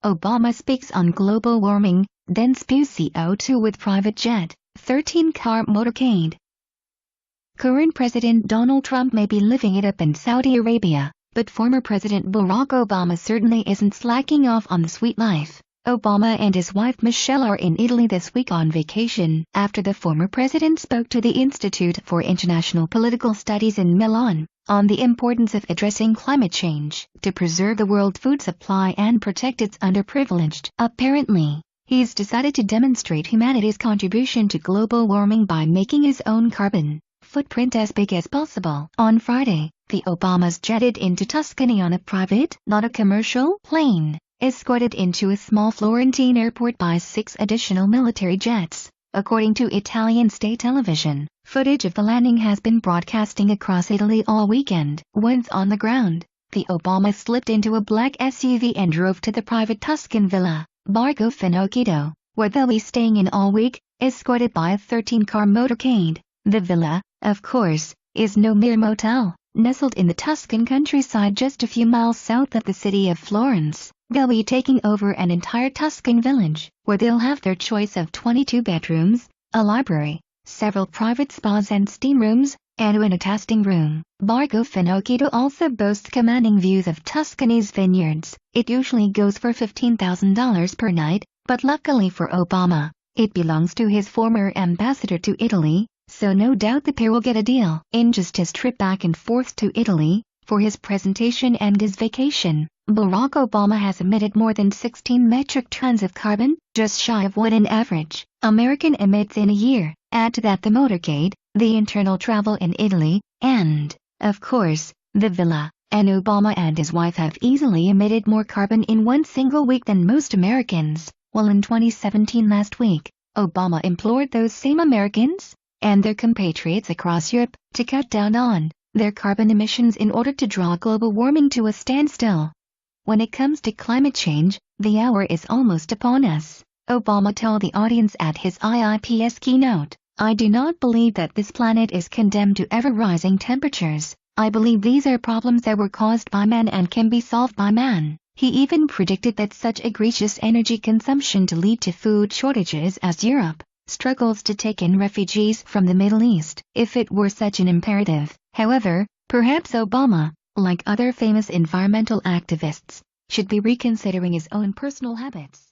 Obama speaks on global warming, then spews CO2 with private jet, 13-car motorcade. Current President Donald Trump may be living it up in Saudi Arabia, but former President Barack Obama certainly isn't slacking off on the sweet life. Obama and his wife Michelle are in Italy this week on vacation after the former president spoke to the Institute for International Political Studies in Milan on the importance of addressing climate change to preserve the world food supply and protect its underprivileged. Apparently, he's decided to demonstrate humanity's contribution to global warming by making his own carbon footprint as big as possible. On Friday, the Obamas jetted into Tuscany on a private, not a commercial, plane, escorted into a small Florentine airport by 6 additional military jets. According to Italian state television, footage of the landing has been broadcasting across Italy all weekend. Once on the ground, the Obamas slipped into a black SUV and drove to the private Tuscan villa, Borgo Finocchiaro, where they'll be staying in all week, escorted by a 13-car motorcade. The villa, of course, is no mere motel. Nestled in the Tuscan countryside just a few miles south of the city of Florence, they'll be taking over an entire Tuscan village, where they'll have their choice of 22 bedrooms, a library, several private spas and steam rooms, and a tasting room. Borgo Finocchiaro also boasts commanding views of Tuscany's vineyards. It usually goes for $15,000 per night, but luckily for Obama, it belongs to his former ambassador to Italy, so no doubt the pair will get a deal. In just his trip back and forth to Italy, for his presentation and his vacation, Barack Obama has emitted more than 16 metric tons of carbon, just shy of what an average American emits in a year. Add to that the motorcade, the internal travel in Italy, and, of course, the villa, and Obama and his wife have easily emitted more carbon in one single week than most Americans. Well, in 2017 last week, Obama implored those same Americans and their compatriots across Europe to cut down on their carbon emissions in order to draw global warming to a standstill. When it comes to climate change, the hour is almost upon us, Obama told the audience at his IIPS keynote. I do not believe that this planet is condemned to ever-rising temperatures. I believe these are problems that were caused by man and can be solved by man. He even predicted that such egregious energy consumption to lead to food shortages as Europe struggles to take in refugees from the Middle East. If it were such an imperative, however, perhaps Obama, like other famous environmental activists, should be reconsidering his own personal habits.